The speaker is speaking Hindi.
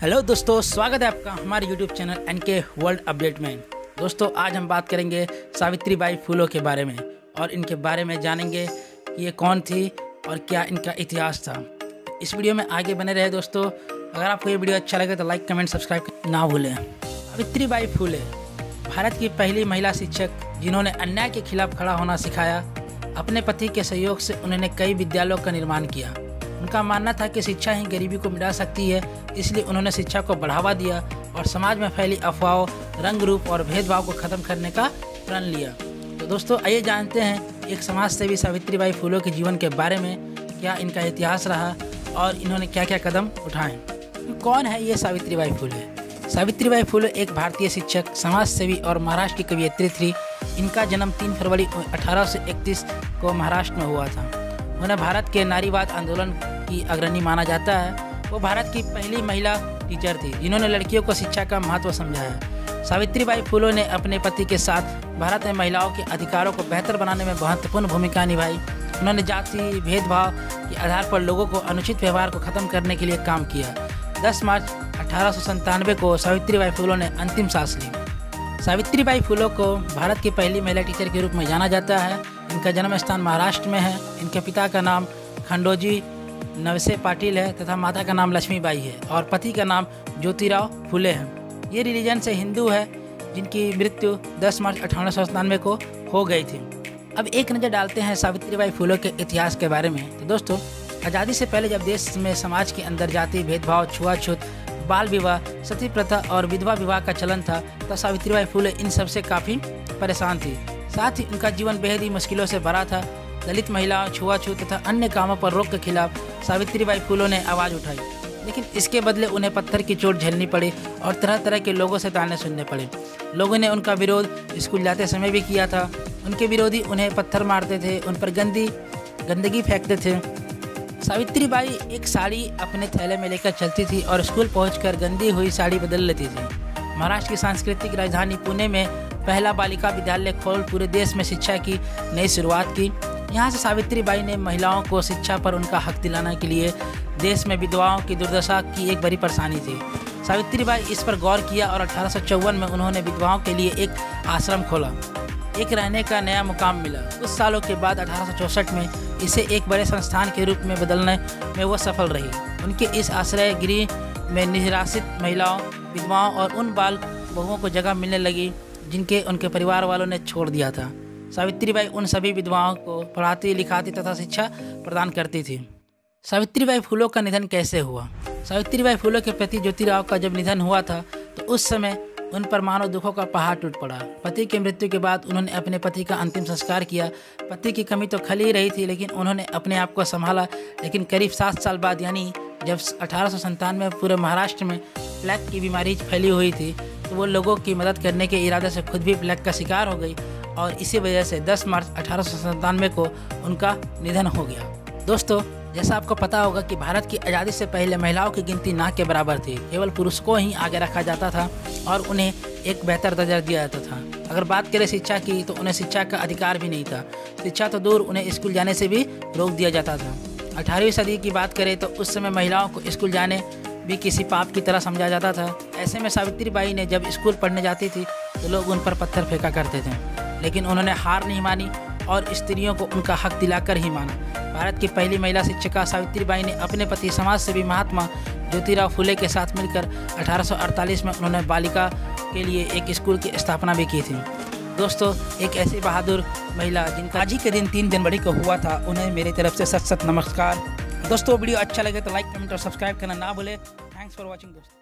हेलो दोस्तों, स्वागत है आपका हमारे YouTube channel NK world update में। दोस्तों, आज हम बात करेंगे सावित्रीबाई फुले के बारे में और इनके बारे में जानेंगे कि ये कौन थी और क्या इनका इतिहास था। इस वीडियो में आगे बने रहे दोस्तों। अगर आपको ये वीडियो अच्छा लगे तो लाइक, कमेंट, सब्सक्राइब ना भूलें। सावित्रीबाई फुले भारत की पहली महिला शिक्षक जिन्होंने अन्याय के खिलाफ खड़ा होना सिखाया। अपने पति के सहयोग से उन्होंने कई विद्यालयों का निर्माण किया। उनका मानना था कि शिक्षा ही गरीबी को मिटा सकती है, इसलिए उन्होंने शिक्षा को बढ़ावा दिया और समाज में फैली अफवाहों, रंग रूप और भेदभाव को खत्म करने का प्रण लिया। तो दोस्तों, आइए जानते हैं एक समाज सेवी सावित्रीबाई फुले के जीवन के बारे में, क्या इनका इतिहास रहा और इन्होंने क्या क्या कदम उठाए। कौन है ये सावित्रीबाई फुले? सावित्रीबाई फुले एक भारतीय शिक्षक, समाज सेवी और महाराष्ट्र की कवयित्री थी। इनका जन्म 3 फरवरी 1831 को महाराष्ट्र में हुआ था। उन्हें भारत के नारीवाद आंदोलन की अग्रणी माना जाता है। वो भारत की पहली महिला टीचर थी जिन्होंने लड़कियों को शिक्षा का महत्व समझाया। सावित्रीबाई फुले ने अपने पति के साथ भारत में महिलाओं के अधिकारों को बेहतर बनाने में महत्वपूर्ण भूमिका निभाई। उन्होंने जाति भेदभाव के आधार पर लोगों को अनुचित व्यवहार को खत्म करने के लिए काम किया। 10 मार्च 1897 को सावित्रीबाई फुले ने अंतिम सांस ली। सावित्रीबाई फुले को भारत की पहली महिला टीचर के रूप में जाना जाता है। इनका जन्म स्थान महाराष्ट्र में है। इनके पिता का नाम खंडोजी नवसे पाटिल है तथा माता का नाम लक्ष्मीबाई है और पति का नाम ज्योतिराव फुले है। ये रिलीजन से हिंदू है, जिनकी मृत्यु 10 मार्च 1897 को हो गई थी। अब एक नज़र डालते हैं सावित्रीबाई फुले के इतिहास के बारे में। तो दोस्तों, आज़ादी से पहले जब देश में समाज के अंदर जाति भेदभाव, छुआछूत, बाल विवाह, सती प्रथा और विधवा विवाह का चलन था, तो सावित्रीबाई फुले इन सब से काफ़ी परेशान थी। साथ ही उनका जीवन बेहद ही मुश्किलों से भरा था। दलित महिलाओं, छुआछूत तथा अन्य कामों पर रोक के खिलाफ सावित्रीबाई फुले ने आवाज़ उठाई, लेकिन इसके बदले उन्हें पत्थर की चोट झेलनी पड़ी और तरह तरह के लोगों से ताने सुनने पड़े। लोगों ने उनका विरोध स्कूल जाते समय भी किया था। उनके विरोधी उन्हें पत्थर मारते थे, उन पर गंदगी फेंकते थे। सावित्रीबाई एक साड़ी अपने थैले में लेकर चलती थी और स्कूल पहुंचकर गंदी हुई साड़ी बदल लेती थी। महाराष्ट्र की सांस्कृतिक राजधानी पुणे में पहला बालिका विद्यालय खोल पूरे देश में शिक्षा की नई शुरुआत की। यहाँ से सावित्रीबाई ने महिलाओं को शिक्षा पर उनका हक दिलाने के लिए देश में विधवाओं की दुर्दशा की एक बड़ी परेशानी थी। सावित्रीबाई इस पर गौर किया और 1854 में उन्होंने विधवाओं के लिए एक आश्रम खोला। एक रहने का नया मुकाम मिला। कुछ सालों के बाद 1864 में इसे एक बड़े संस्थान के रूप में बदलने में वो सफल रही। उनके इस आश्रय गृह में निराश्रित महिलाओं, विधवाओं और उन बाल बहुओं को जगह मिलने लगी जिनके उनके परिवार वालों ने छोड़ दिया था। सावित्रीबाई उन सभी विधवाओं को पढ़ाती, लिखाती तथा शिक्षा प्रदान करती थी। सावित्रीबाई फुले का निधन कैसे हुआ? सावित्रीबाई फुले के पति ज्योतिराव का जब निधन हुआ था तो उस समय उन पर मानव दुखों का पहाड़ टूट पड़ा। पति की मृत्यु के बाद उन्होंने अपने पति का अंतिम संस्कार किया। पति की कमी तो खल ही रही थी, लेकिन उन्होंने अपने आप को संभाला। लेकिन करीब 7 साल बाद, यानी जब 1897 में पूरे महाराष्ट्र में प्लेग की बीमारी फैली हुई थी, तो वो लोगों की मदद करने के इरादे से खुद भी प्लेग का शिकार हो गई और इसी वजह से 10 मार्च 1897 को उनका निधन हो गया। दोस्तों, जैसा आपको पता होगा कि भारत की आज़ादी से पहले महिलाओं की गिनती ना के बराबर थी। केवल पुरुष को ही आगे रखा जाता था और उन्हें एक बेहतर दर्जा दिया जाता था। अगर बात करें शिक्षा की, तो उन्हें शिक्षा का अधिकार भी नहीं था। शिक्षा तो दूर, उन्हें स्कूल जाने से भी रोक दिया जाता था। 18वीं सदी की बात करें तो उस समय महिलाओं को स्कूल जाने भी किसी पाप की तरह समझा जाता था। ऐसे में सावित्रीबाई ने जब स्कूल पढ़ने जाती थी तो लोग उन पर पत्थर फेंका करते थे, लेकिन उन्होंने हार नहीं मानी और स्त्रियों को उनका हक दिलाकर ही माना। भारत की पहली महिला शिक्षिका सावित्रीबाई ने अपने पति समाज सेवी महात्मा ज्योतिराव फुले के साथ मिलकर 1848 में उन्होंने बालिका के लिए एक स्कूल की स्थापना भी की थी। दोस्तों, एक ऐसी बहादुर महिला जिनका आज ही के दिन 3 जनवरी को हुआ था, उन्हें मेरी तरफ से सत नमस्कार। दोस्तों, वीडियो अच्छा लगे तो लाइक, कमेंट और सब्सक्राइब करना ना भूले। थैंक्स फॉर वॉचिंग दोस्तों।